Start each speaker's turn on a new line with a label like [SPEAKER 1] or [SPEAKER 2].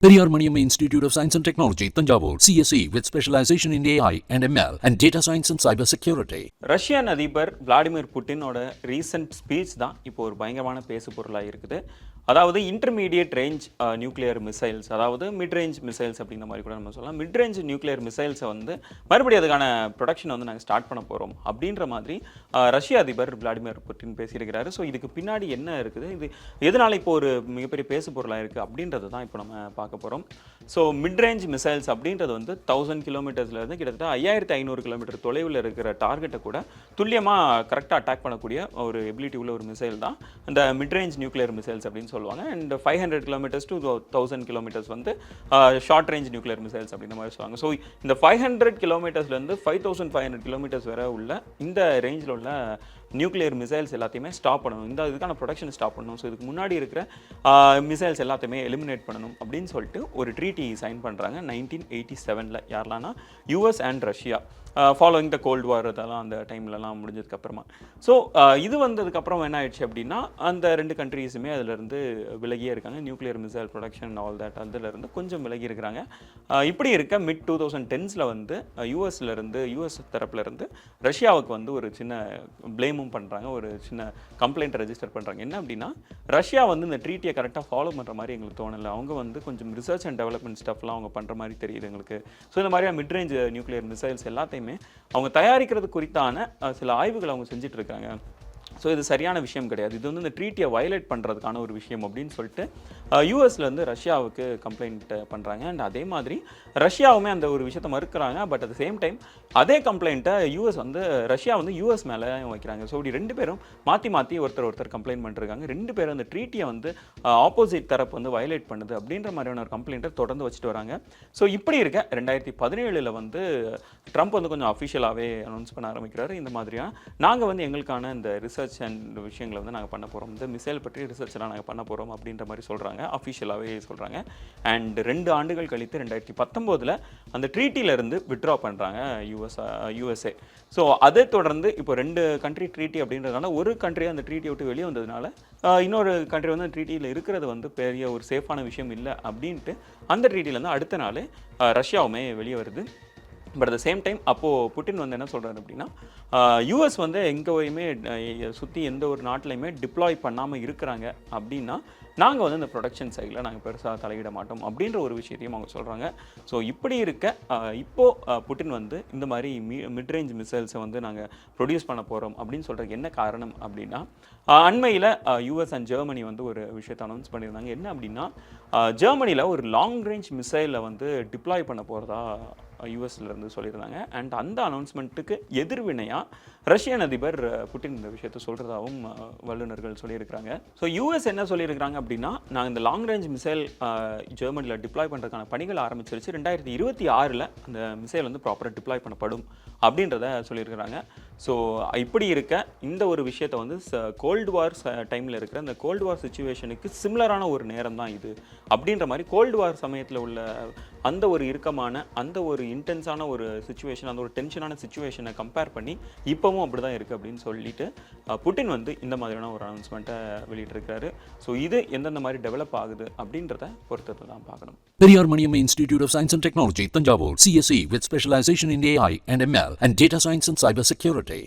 [SPEAKER 1] Periyar Maniamma Institute of Science and Technology, Tanjavur, CSE with specialization in AI and ML and data science and cyber security.
[SPEAKER 2] Russian அதிபர் Vladimir புட்டினோட recent speech தான் இப்போ ஒரு பயங்கரமான பேசு பொருளாக இருக்குது. அதாவது இன்டர்மீடியட் ரேஞ்ச் நியூக்ளியர் மிசைல்ஸ், அதாவது மிட் ரேஞ்ச் மிசைல்ஸ் அப்படிங்கிற மாதிரி கூட நம்ம சொல்லலாம். மிட் ரேஞ்ச் நியூக்ளியர் மிசைல்ஸை வந்து மறுபடியும் அதுக்கான ப்ரொடக்ஷனை வந்து நாங்கள் ஸ்டார்ட் பண்ண போகிறோம் அப்படின்ற மாதிரி ரஷ்ய அதிபர் விளாடிமிர் புட்டின் பேசியிருக்கிறாரு. ஸோ இதுக்கு பின்னாடி என்ன இருக்குது, இது எதனால் இப்போ ஒரு மிகப்பெரிய பேசு பொருளாக இருக்குது அப்படின்றது தான் இப்போ நம்ம பார்க்க போகிறோம். ஸோ மிட் ரேஞ்ச் மிசைல்ஸ் அப்படின்றது வந்து 1000 கிலோமீட்டர்ஸ்லேருந்து கிட்டத்தட்ட 5500 கிலோமீட்டர் தொலைவில் இருக்கிற டார்கெட்டை கூட துல்லியமாக கரெக்டாக அட்டாக் பண்ணக்கூடிய ஒரு எபிலிட்டி உள்ள ஒரு மிசைல் தான் இந்த மிட் ரேஞ்ச் நியூக்ளியர் மிசைல்ஸ் அப்படின்னு சொல்லுவாங்க. அண்ட் 500 கிலோமீட்டர்ஸ் டு 1000 கிலோமீட்டர்ஸ் வந்து ஷார்ட் ரேஞ்ச் நியூக்ளியர் மிசைல்ஸ் அப்படின்ற மாதிரி சொல்லுவாங்க. ஸோ இந்த 500 கிலோமீட்டர்ஸ்லேருந்து 5500 கிலோமீட்டர்ஸ் வரை உள்ள இந்த ரேஞ்சில் உள்ள நியூக்ளியர் மிசைல்ஸ் எல்லாத்தையுமே ஸ்டாப் பண்ணணும். இந்த இதுக்கான ப்ரொடக்ஷன் ஸ்டாப் பண்ணணும். ஸோ இதுக்கு முன்னாடி இருக்கிற மிசைல்ஸ் எல்லாத்தையுமே எலிமினேட் பண்ணணும் அப்படின்னு சொல்லிட்டு ஒரு ட்ரீட்டி சைன் பண்ணுறாங்க 1987. யாரெல்லாம்னா US and Russia, following the cold war, அதெல்லாம் அந்த டைம்லலாம் முடிஞ்சதுக்கப்புறமா. ஸோ இது வந்ததுக்கப்புறம் என்ன ஆயிடுச்சு அப்படின்னா, அந்த ரெண்டு கண்ட்ரீஸுமே அதிலிருந்து விலகியே இருக்காங்க. Nuclear missile production all that அதிலிருந்து கொஞ்சம் விலகி இருக்கிறாங்க. இப்படி இருக்க மிட் 2010s வந்து யூஎஸ் தரப்புலேருந்து ரஷ்யாவுக்கு வந்து ஒரு சின்ன ப்ளேமும் பண்ணுறாங்க, ஒரு சின்ன கம்ப்ளைண்ட் ரெஜிஸ்டர் பண்ணுறாங்க. என்ன அப்படின்னா, ரஷ்யா வந்து இந்த ட்ரீட்டியை கரெக்டாக ஃபாலோ பண்ணுற மாதிரி எங்களுக்கு தோணலை. அவங்க வந்து கொஞ்சம் ரிசர்ச் அண்ட் டெவலப்மெண்ட் ஸ்டப்லாம் அவங்க பண்ணுற மாதிரி தெரியுது எங்களுக்கு. ஸோ இந்த மாதிரியாக மிட் ரேஞ்ச் நியூக்ளியர் மிசைல்ஸ் எல்லாத்தையுமே அவங்க தயாரிக்கிறது குறித்தான சில ஆய்வுகள் அவங்க செஞ்சுட்டு இருக்காங்க. ஸோ இது சரியான விஷயம் கிடையாது, இது வந்து இந்த ட்ரீட்டியை வயலேட் பண்ணுறதுக்கான ஒரு விஷயம் அப்படின்னு சொல்லிட்டு யூஎஸ்லேருந்து ரஷ்யாவுக்கு கம்ப்ளைண்ட் பண்ணுறாங்க. அண்ட் அதே மாதிரி ரஷ்யாவுமே அந்த ஒரு விஷயத்தை மறுக்கிறாங்க. பட் அட் சேம் டைம் அதே கம்ப்ளைண்ட்டை ரஷ்யா வந்து யூஎஸ் மேலே வைக்கிறாங்க. ஸோ இப்படி ரெண்டு பேரும் மாற்றி ஒருத்தர் கம்ப்ளைண்ட் பண்ணிருக்காங்க. ரெண்டு பேரும் அந்த ட்ரீட்டியை வந்து ஆப்போசிட் தரப்பு வந்து வயலேட் பண்ணுது அப்படின்ற மாதிரியான ஒரு கம்ப்ளைண்ட்டை தொடர்ந்து வச்சுட்டு வராங்க. ஸோ இப்படி இருக்க 2017 வந்து ட்ரம்ப் வந்து கொஞ்சம் அஃபிஷியலாகவே அனௌன்ஸ் பண்ண ஆரம்பிக்கிறாரு. இந்த மாதிரியாக நாங்கள் வந்து எங்களுக்கான இந்த ரிசர்ச் அண்ட் விஷயங்களை வந்து நாங்கள் பண்ண போகிறோம், இந்த மிசைல் பற்றி ரிசர்ச்லாம் நாங்கள் பண்ண போகிறோம் அப்படின்ற மாதிரி சொல்கிறாங்க, அஃபிஷியலாகவே சொல்கிறாங்க. அண்ட் 2 ஆண்டுகள் கழித்து 2019 அந்த ட்ரீட்டியிலேருந்து வித்ட்ரா பண்ணுறாங்க யூஎஸ்ஏ. ஸோ அதை தொடர்ந்து இப்போ 2 கண்ட்ரி ட்ரீட்டி அப்படின்றதுனால ஒரு கண்ட்ரி அந்த ட்ரீட்டியை விட்டு வெளியே வந்ததுனால இன்னொரு கண்ட்ரி வந்து ட்ரீட்டியில் இருக்கிறது வந்து பெரிய ஒரு சேஃபான விஷயம் இல்லை அப்படின்ட்டு அந்த ட்ரீட்டிலேருந்து அடுத்த நாள் ரஷ்யாவுமே வெளியே வருது. But at the same time அப்போது புட்டின் வந்து என்ன சொல்கிறாரு அப்படின்னா, யூஎஸ் வந்து எங்கேயுமே சுற்றி எந்த ஒரு நாட்டிலையுமே டிப்ளாய் பண்ணாமல் இருக்கிறாங்க அப்படின்னா நாங்கள் வந்து இந்த ப்ரொடக்ஷன் சைடில் நாங்கள் பெருசாக தலையிட மாட்டோம் அப்படின்ற ஒரு விஷயத்தையும் அவங்க சொல்கிறாங்க. ஸோ இப்படி இருக்க இப்போது புட்டின் வந்து இந்த மாதிரி மிட் ரேஞ்ச் மிசைல்ஸை வந்து நாங்கள் ப்ரொடியூஸ் பண்ண போகிறோம் அப்படின்னு சொல்கிறதுக்கு என்ன காரணம் அப்படின்னா, அண்மையில் யூஎஸ் அண்ட் ஜெர்மனி வந்து ஒரு விஷயத்தை அனௌன்ஸ் பண்ணியிருந்தாங்க. என்ன அப்படின்னா, ஜெர்மனியில் ஒரு லாங் ரேஞ்ச் மிசைலை வந்து டிப்ளாய் பண்ண போகிறதா யூஎஸ்லேருந்து சொல்லியிருந்தாங்க. அண்ட் அந்த அனௌன்ஸ்மெண்ட்டுக்கு எதிர்வினையாக ரஷ்யன் அதிபர் புட்டின் இந்த விஷயத்தை சொல்கிறதாகவும் வல்லுநர்கள் சொல்லியிருக்கிறாங்க. ஸோ யூஎஸ் என்ன சொல்லியிருக்கிறாங்க அப்படின்னா, நாங்கள் இந்த லாங் ரேஞ்ச் மிசைல் ஜெர்மனியில் டிப்ளாய் பண்ணுறதுக்கான பணிகள் ஆரம்பிச்சிருச்சு, 2026 அந்த மிசைல் வந்து ப்ராப்பராக டிப்ளாய் பண்ணப்படும் அப்படின்றத சொல்லியிருக்கிறாங்க. ஸோ இப்படி இருக்க இந்த ஒரு விஷயத்தை வந்து கோல்டு வார் டைமில் இருக்கிற இந்த கோல்டு வார் சிச்சுவேஷனுக்கு சிமிலரான ஒரு நேரம் தான் இது அப்படின்ற மாதிரி, கோல்டு வார் சமயத்தில் உள்ள அந்த ஒரு இறுக்கமான அந்த ஒரு இன்டென்ஸான ஒரு சிச்சுவேஷன், அந்த ஒரு டென்ஷனான சிச்சுவேஷனை கம்பேர் பண்ணி இப்போவும் அப்படி தான் இருக்குது அப்படின்னு சொல்லிட்டு புட்டின் வந்து இந்த மாதிரியான ஒரு அனௌன்ஸ்மெண்ட்டை வெளியிட்டிருக்காரு. ஸோ இது எந்தெந்த மாதிரி டெவலப் ஆகுது அப்படின்றத பொறுத்தது தான் பார்க்கணும்.
[SPEAKER 1] Periyar Maniamma Institute of Science and Technology, Tanjavur, CSE with specialization in AI and ML and data science and cyber security.